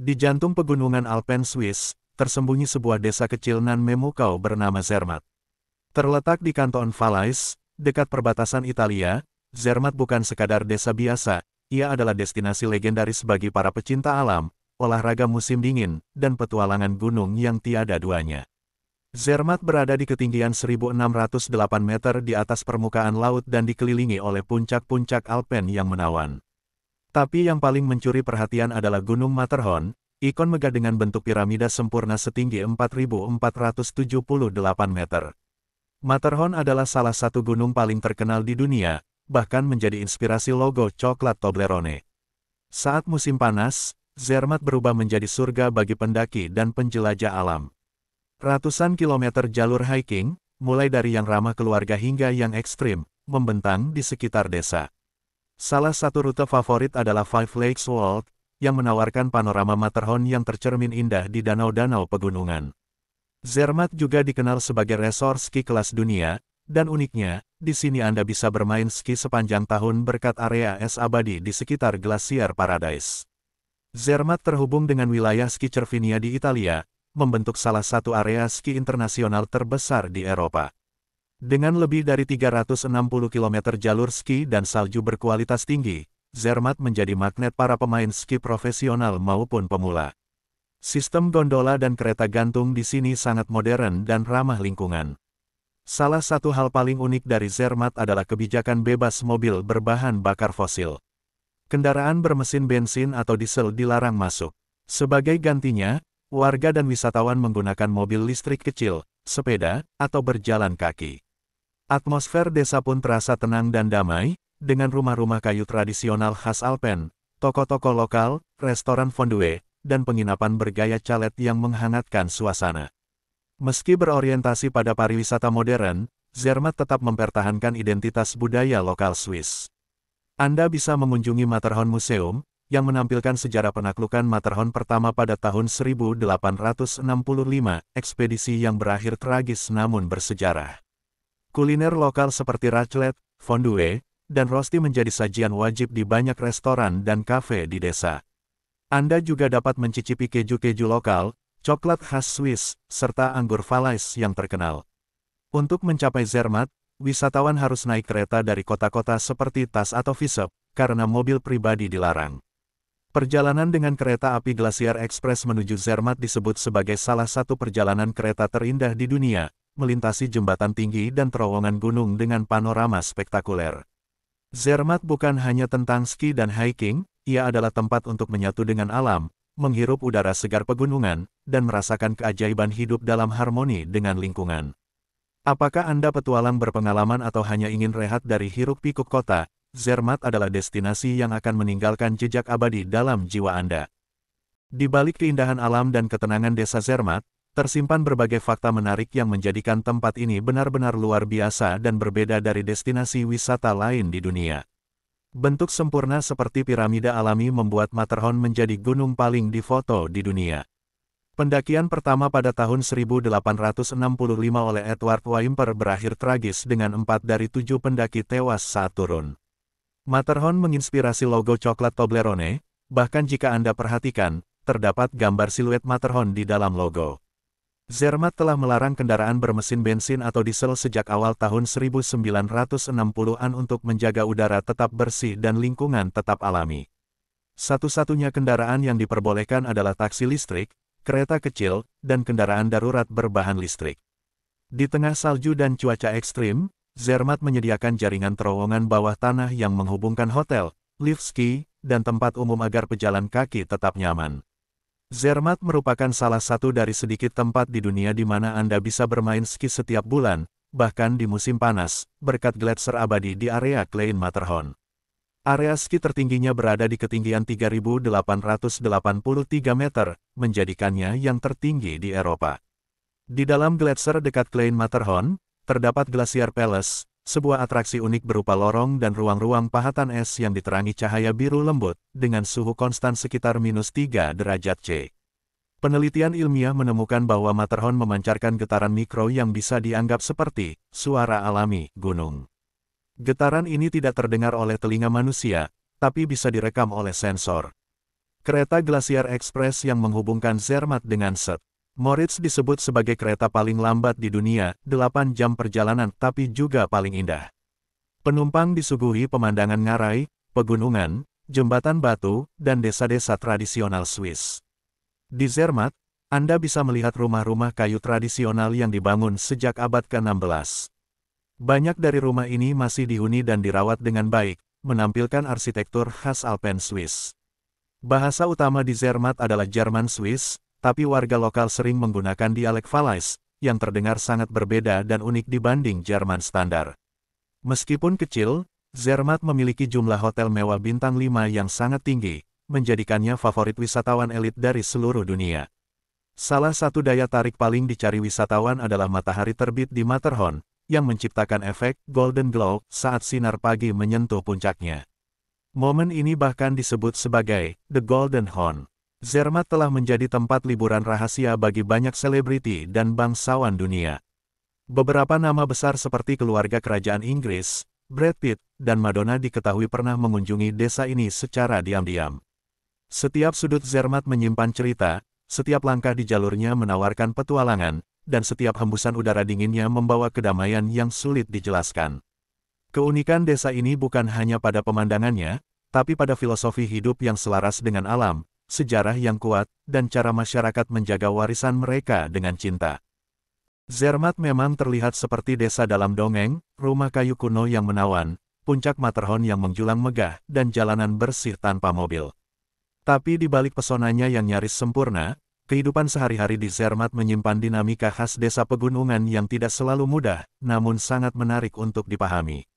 Di jantung pegunungan Alpen Swiss, tersembunyi sebuah desa kecil nan memukau bernama Zermatt. Terletak di Kanton Valais, dekat perbatasan Italia, Zermatt bukan sekadar desa biasa, ia adalah destinasi legendaris bagi para pecinta alam, olahraga musim dingin, dan petualangan gunung yang tiada duanya. Zermatt berada di ketinggian 1.608 meter di atas permukaan laut dan dikelilingi oleh puncak-puncak Alpen yang menawan. Tapi yang paling mencuri perhatian adalah Gunung Matterhorn, ikon megah dengan bentuk piramida sempurna setinggi 4.478 meter. Matterhorn adalah salah satu gunung paling terkenal di dunia, bahkan menjadi inspirasi logo coklat Toblerone. Saat musim panas, Zermatt berubah menjadi surga bagi pendaki dan penjelajah alam. Ratusan kilometer jalur hiking, mulai dari yang ramah keluarga hingga yang ekstrim, membentang di sekitar desa. Salah satu rute favorit adalah Five Lakes Walk, yang menawarkan panorama Matterhorn yang tercermin indah di danau-danau pegunungan. Zermatt juga dikenal sebagai resort ski kelas dunia, dan uniknya, di sini Anda bisa bermain ski sepanjang tahun berkat area es abadi di sekitar Glacier Paradise. Zermatt terhubung dengan wilayah ski Cervinia di Italia, membentuk salah satu area ski internasional terbesar di Eropa. Dengan lebih dari 360 km jalur ski dan salju berkualitas tinggi, Zermatt menjadi magnet para pemain ski profesional maupun pemula. Sistem gondola dan kereta gantung di sini sangat modern dan ramah lingkungan. Salah satu hal paling unik dari Zermatt adalah kebijakan bebas mobil berbahan bakar fosil. Kendaraan bermesin bensin atau diesel dilarang masuk. Sebagai gantinya, warga dan wisatawan menggunakan mobil listrik kecil, sepeda, atau berjalan kaki. Atmosfer desa pun terasa tenang dan damai, dengan rumah-rumah kayu tradisional khas Alpen, toko-toko lokal, restoran fondue, dan penginapan bergaya chalet yang menghangatkan suasana. Meski berorientasi pada pariwisata modern, Zermatt tetap mempertahankan identitas budaya lokal Swiss. Anda bisa mengunjungi Matterhorn Museum, yang menampilkan sejarah penaklukan Matterhorn pertama pada tahun 1865, ekspedisi yang berakhir tragis namun bersejarah. Kuliner lokal seperti raclette, fondue, dan rosti menjadi sajian wajib di banyak restoran dan kafe di desa. Anda juga dapat mencicipi keju-keju lokal, coklat khas Swiss, serta anggur Valais yang terkenal. Untuk mencapai Zermatt, wisatawan harus naik kereta dari kota-kota seperti Tas atau Visep, karena mobil pribadi dilarang. Perjalanan dengan kereta api Glacier Express menuju Zermatt disebut sebagai salah satu perjalanan kereta terindah di dunia, melintasi jembatan tinggi dan terowongan gunung dengan panorama spektakuler. Zermatt bukan hanya tentang ski dan hiking, ia adalah tempat untuk menyatu dengan alam, menghirup udara segar pegunungan, dan merasakan keajaiban hidup dalam harmoni dengan lingkungan. Apakah Anda petualang berpengalaman atau hanya ingin rehat dari hiruk-pikuk kota? Zermatt adalah destinasi yang akan meninggalkan jejak abadi dalam jiwa Anda. Di balik keindahan alam dan ketenangan desa Zermatt, tersimpan berbagai fakta menarik yang menjadikan tempat ini benar-benar luar biasa dan berbeda dari destinasi wisata lain di dunia. Bentuk sempurna seperti piramida alami membuat Matterhorn menjadi gunung paling difoto di dunia. Pendakian pertama pada tahun 1865 oleh Edward Whymper berakhir tragis dengan 4 dari 7 pendaki tewas saat turun. Matterhorn menginspirasi logo coklat Toblerone, bahkan jika Anda perhatikan, terdapat gambar siluet Matterhorn di dalam logo. Zermatt telah melarang kendaraan bermesin bensin atau diesel sejak awal tahun 1960-an untuk menjaga udara tetap bersih dan lingkungan tetap alami. Satu-satunya kendaraan yang diperbolehkan adalah taksi listrik, kereta kecil, dan kendaraan darurat berbahan listrik. Di tengah salju dan cuaca ekstrim, Zermatt menyediakan jaringan terowongan bawah tanah yang menghubungkan hotel, lift ski, dan tempat umum agar pejalan kaki tetap nyaman. Zermatt merupakan salah satu dari sedikit tempat di dunia di mana Anda bisa bermain ski setiap bulan, bahkan di musim panas, berkat gletser abadi di area Klein Matterhorn. Area ski tertingginya berada di ketinggian 3.883 meter, menjadikannya yang tertinggi di Eropa. Di dalam gletser dekat Klein Matterhorn, terdapat Glacier Palace, sebuah atraksi unik berupa lorong dan ruang-ruang pahatan es yang diterangi cahaya biru lembut, dengan suhu konstan sekitar -3 derajat C. Penelitian ilmiah menemukan bahwa Matterhorn memancarkan getaran mikro yang bisa dianggap seperti suara alami gunung. Getaran ini tidak terdengar oleh telinga manusia, tapi bisa direkam oleh sensor. Kereta Glacier Express yang menghubungkan Zermatt dengan St. Moritz disebut sebagai kereta paling lambat di dunia, 8 jam perjalanan tapi juga paling indah. Penumpang disuguhi pemandangan ngarai, pegunungan, jembatan batu, dan desa-desa tradisional Swiss. Di Zermatt, Anda bisa melihat rumah-rumah kayu tradisional yang dibangun sejak abad ke-16. Banyak dari rumah ini masih dihuni dan dirawat dengan baik, menampilkan arsitektur khas Alpen Swiss. Bahasa utama di Zermatt adalah Jerman Swiss, tapi warga lokal sering menggunakan dialek Valais, yang terdengar sangat berbeda dan unik dibanding Jerman standar. Meskipun kecil, Zermatt memiliki jumlah hotel mewah bintang 5 yang sangat tinggi, menjadikannya favorit wisatawan elit dari seluruh dunia. Salah satu daya tarik paling dicari wisatawan adalah matahari terbit di Matterhorn, yang menciptakan efek golden glow saat sinar pagi menyentuh puncaknya. Momen ini bahkan disebut sebagai The Golden Horn. Zermatt telah menjadi tempat liburan rahasia bagi banyak selebriti dan bangsawan dunia. Beberapa nama besar seperti keluarga kerajaan Inggris, Brad Pitt, dan Madonna diketahui pernah mengunjungi desa ini secara diam-diam. Setiap sudut Zermatt menyimpan cerita, setiap langkah di jalurnya menawarkan petualangan, dan setiap hembusan udara dinginnya membawa kedamaian yang sulit dijelaskan. Keunikan desa ini bukan hanya pada pemandangannya, tapi pada filosofi hidup yang selaras dengan alam, sejarah yang kuat, dan cara masyarakat menjaga warisan mereka dengan cinta. Zermatt memang terlihat seperti desa dalam dongeng, rumah kayu kuno yang menawan, puncak Matterhorn yang menjulang megah, dan jalanan bersih tanpa mobil. Tapi di balik pesonanya yang nyaris sempurna, kehidupan sehari-hari di Zermatt menyimpan dinamika khas desa pegunungan yang tidak selalu mudah, namun sangat menarik untuk dipahami.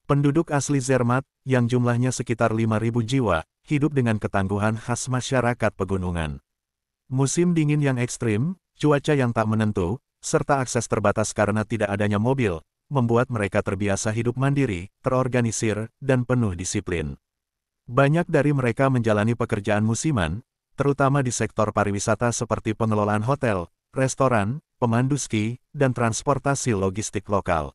Penduduk asli Zermatt, yang jumlahnya sekitar 5.000 jiwa, hidup dengan ketangguhan khas masyarakat pegunungan. Musim dingin yang ekstrim, cuaca yang tak menentu, serta akses terbatas karena tidak adanya mobil, membuat mereka terbiasa hidup mandiri, terorganisir, dan penuh disiplin. Banyak dari mereka menjalani pekerjaan musiman, terutama di sektor pariwisata seperti pengelolaan hotel, restoran, pemandu ski, dan transportasi logistik lokal.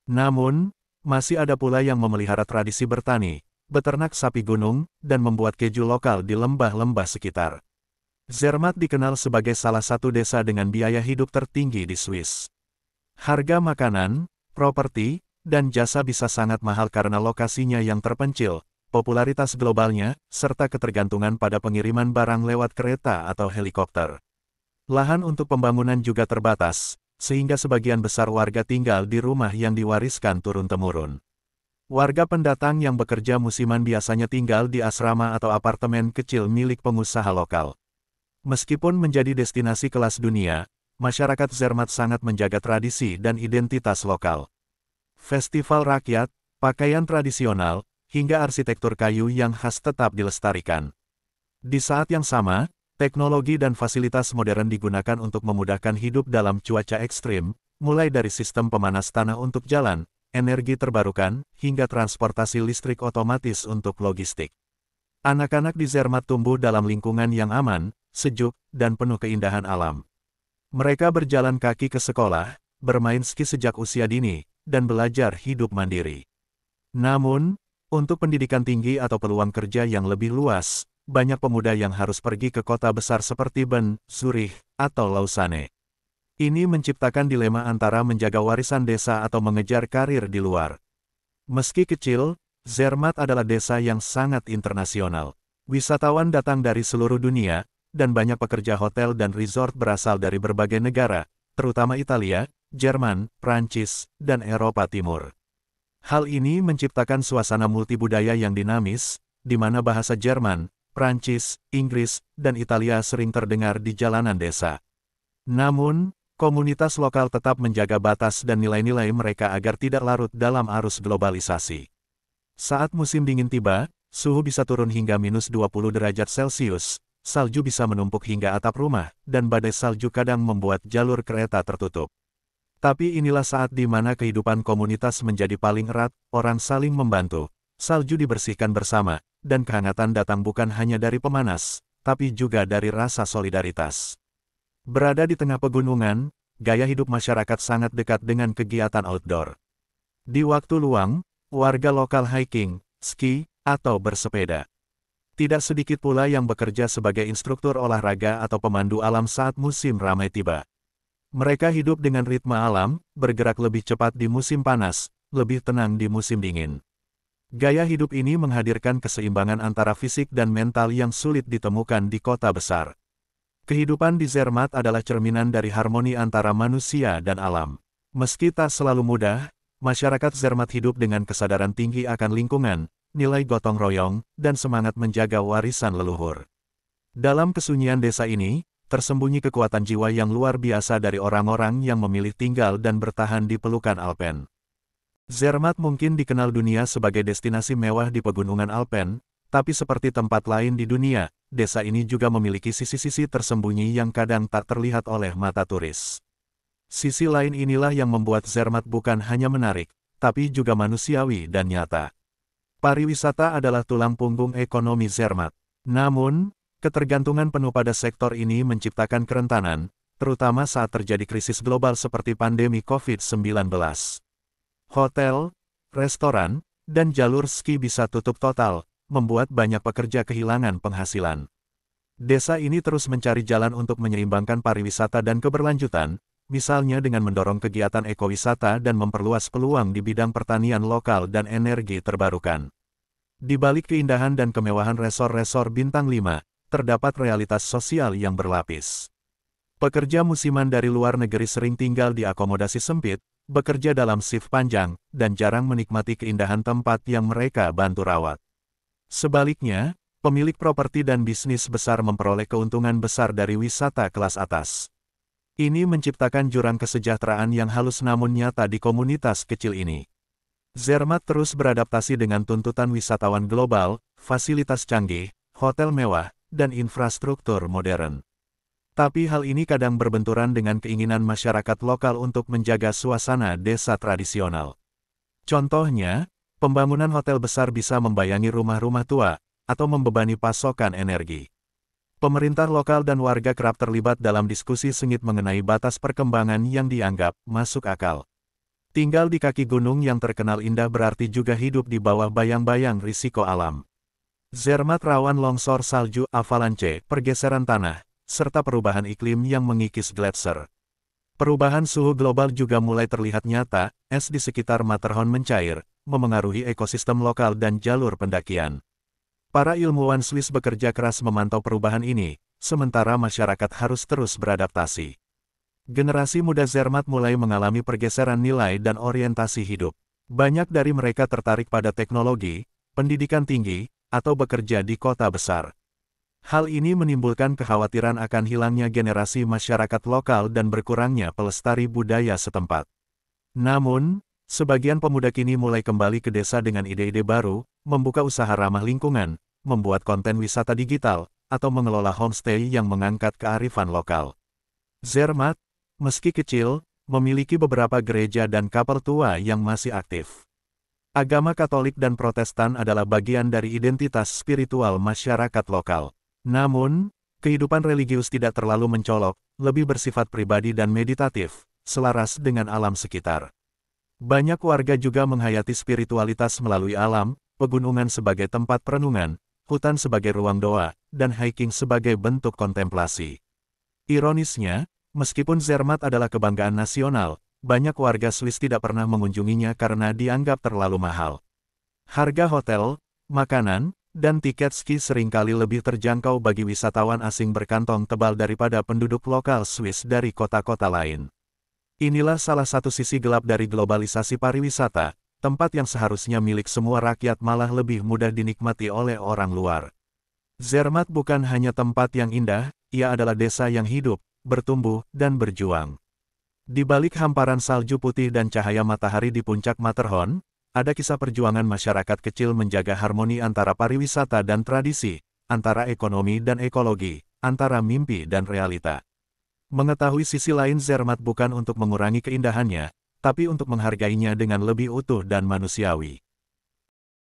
Namun, masih ada pula yang memelihara tradisi bertani, beternak sapi gunung, dan membuat keju lokal di lembah-lembah sekitar. Zermatt dikenal sebagai salah satu desa dengan biaya hidup tertinggi di Swiss. Harga makanan, properti, dan jasa bisa sangat mahal karena lokasinya yang terpencil, popularitas globalnya, serta ketergantungan pada pengiriman barang lewat kereta atau helikopter. Lahan untuk pembangunan juga terbatas, sehingga sebagian besar warga tinggal di rumah yang diwariskan turun-temurun. Warga pendatang yang bekerja musiman biasanya tinggal di asrama atau apartemen kecil milik pengusaha lokal. Meskipun menjadi destinasi kelas dunia, masyarakat Zermatt sangat menjaga tradisi dan identitas lokal. Festival rakyat, pakaian tradisional, hingga arsitektur kayu yang khas tetap dilestarikan. Di saat yang sama, teknologi dan fasilitas modern digunakan untuk memudahkan hidup dalam cuaca ekstrim, mulai dari sistem pemanas tanah untuk jalan, energi terbarukan, hingga transportasi listrik otomatis untuk logistik. Anak-anak di Zermatt tumbuh dalam lingkungan yang aman, sejuk, dan penuh keindahan alam. Mereka berjalan kaki ke sekolah, bermain ski sejak usia dini, dan belajar hidup mandiri. Namun, untuk pendidikan tinggi atau peluang kerja yang lebih luas, banyak pemuda yang harus pergi ke kota besar seperti Bern, Zurich, atau Lausanne. Ini menciptakan dilema antara menjaga warisan desa atau mengejar karir di luar. Meski kecil, Zermatt adalah desa yang sangat internasional. Wisatawan datang dari seluruh dunia, dan banyak pekerja hotel dan resort berasal dari berbagai negara, terutama Italia, Jerman, Prancis, dan Eropa Timur. Hal ini menciptakan suasana multibudaya yang dinamis, di mana bahasa Jerman, Prancis, Inggris, dan Italia sering terdengar di jalanan desa. Namun, komunitas lokal tetap menjaga batas dan nilai-nilai mereka agar tidak larut dalam arus globalisasi. Saat musim dingin tiba, suhu bisa turun hingga -20 derajat Celcius, salju bisa menumpuk hingga atap rumah, dan badai salju kadang membuat jalur kereta tertutup. Tapi inilah saat di mana kehidupan komunitas menjadi paling erat, orang saling membantu, salju dibersihkan bersama, dan kehangatan datang bukan hanya dari pemanas, tapi juga dari rasa solidaritas. Berada di tengah pegunungan, gaya hidup masyarakat sangat dekat dengan kegiatan outdoor. Di waktu luang, warga lokal hiking, ski, atau bersepeda. Tidak sedikit pula yang bekerja sebagai instruktur olahraga atau pemandu alam saat musim ramai tiba. Mereka hidup dengan ritme alam, bergerak lebih cepat di musim panas, lebih tenang di musim dingin. Gaya hidup ini menghadirkan keseimbangan antara fisik dan mental yang sulit ditemukan di kota besar. Kehidupan di Zermatt adalah cerminan dari harmoni antara manusia dan alam. Meski tak selalu mudah, masyarakat Zermatt hidup dengan kesadaran tinggi akan lingkungan, nilai gotong royong, dan semangat menjaga warisan leluhur. Dalam kesunyian desa ini, tersembunyi kekuatan jiwa yang luar biasa dari orang-orang yang memilih tinggal dan bertahan di pelukan Alpen. Zermatt mungkin dikenal dunia sebagai destinasi mewah di pegunungan Alpen, tapi seperti tempat lain di dunia, desa ini juga memiliki sisi-sisi tersembunyi yang kadang tak terlihat oleh mata turis. Sisi lain inilah yang membuat Zermatt bukan hanya menarik, tapi juga manusiawi dan nyata. Pariwisata adalah tulang punggung ekonomi Zermatt. Namun, ketergantungan penuh pada sektor ini menciptakan kerentanan, terutama saat terjadi krisis global seperti pandemi COVID-19. Hotel, restoran, dan jalur ski bisa tutup total, membuat banyak pekerja kehilangan penghasilan. Desa ini terus mencari jalan untuk menyeimbangkan pariwisata dan keberlanjutan, misalnya dengan mendorong kegiatan ekowisata dan memperluas peluang di bidang pertanian lokal dan energi terbarukan. Di balik keindahan dan kemewahan resor-resor bintang 5, terdapat realitas sosial yang berlapis. Pekerja musiman dari luar negeri sering tinggal di akomodasi sempit, bekerja dalam shift panjang, dan jarang menikmati keindahan tempat yang mereka bantu rawat. Sebaliknya, pemilik properti dan bisnis besar memperoleh keuntungan besar dari wisata kelas atas. Ini menciptakan jurang kesejahteraan yang halus namun nyata di komunitas kecil ini. Zermatt terus beradaptasi dengan tuntutan wisatawan global, fasilitas canggih, hotel mewah, dan infrastruktur modern. Tapi hal ini kadang berbenturan dengan keinginan masyarakat lokal untuk menjaga suasana desa tradisional. Contohnya, pembangunan hotel besar bisa membayangi rumah-rumah tua, atau membebani pasokan energi. Pemerintah lokal dan warga kerap terlibat dalam diskusi sengit mengenai batas perkembangan yang dianggap masuk akal. Tinggal di kaki gunung yang terkenal indah berarti juga hidup di bawah bayang-bayang risiko alam. Zermatt rawan longsor salju, avalanche, pergeseran tanah, serta perubahan iklim yang mengikis gletser. Perubahan suhu global juga mulai terlihat nyata, es di sekitar Matterhorn mencair, memengaruhi ekosistem lokal dan jalur pendakian. Para ilmuwan Swiss bekerja keras memantau perubahan ini, sementara masyarakat harus terus beradaptasi. Generasi muda Zermatt mulai mengalami pergeseran nilai dan orientasi hidup. Banyak dari mereka tertarik pada teknologi, pendidikan tinggi, atau bekerja di kota besar. Hal ini menimbulkan kekhawatiran akan hilangnya generasi masyarakat lokal dan berkurangnya pelestari budaya setempat. Namun, sebagian pemuda kini mulai kembali ke desa dengan ide-ide baru, membuka usaha ramah lingkungan, membuat konten wisata digital, atau mengelola homestay yang mengangkat kearifan lokal. Zermatt, meski kecil, memiliki beberapa gereja dan kapel tua yang masih aktif. Agama Katolik dan Protestan adalah bagian dari identitas spiritual masyarakat lokal. Namun, kehidupan religius tidak terlalu mencolok, lebih bersifat pribadi dan meditatif, selaras dengan alam sekitar. Banyak warga juga menghayati spiritualitas melalui alam, pegunungan sebagai tempat perenungan, hutan sebagai ruang doa, dan hiking sebagai bentuk kontemplasi. Ironisnya, meskipun Zermatt adalah kebanggaan nasional, banyak warga Swiss tidak pernah mengunjunginya karena dianggap terlalu mahal. Harga hotel, makanan, dan tiket ski seringkali lebih terjangkau bagi wisatawan asing berkantong tebal daripada penduduk lokal Swiss dari kota-kota lain. Inilah salah satu sisi gelap dari globalisasi pariwisata, tempat yang seharusnya milik semua rakyat malah lebih mudah dinikmati oleh orang luar. Zermatt bukan hanya tempat yang indah, ia adalah desa yang hidup, bertumbuh, dan berjuang. Di balik hamparan salju putih dan cahaya matahari di puncak Matterhorn, ada kisah perjuangan masyarakat kecil menjaga harmoni antara pariwisata dan tradisi, antara ekonomi dan ekologi, antara mimpi dan realita. Mengetahui sisi lain Zermatt bukan untuk mengurangi keindahannya, tapi untuk menghargainya dengan lebih utuh dan manusiawi.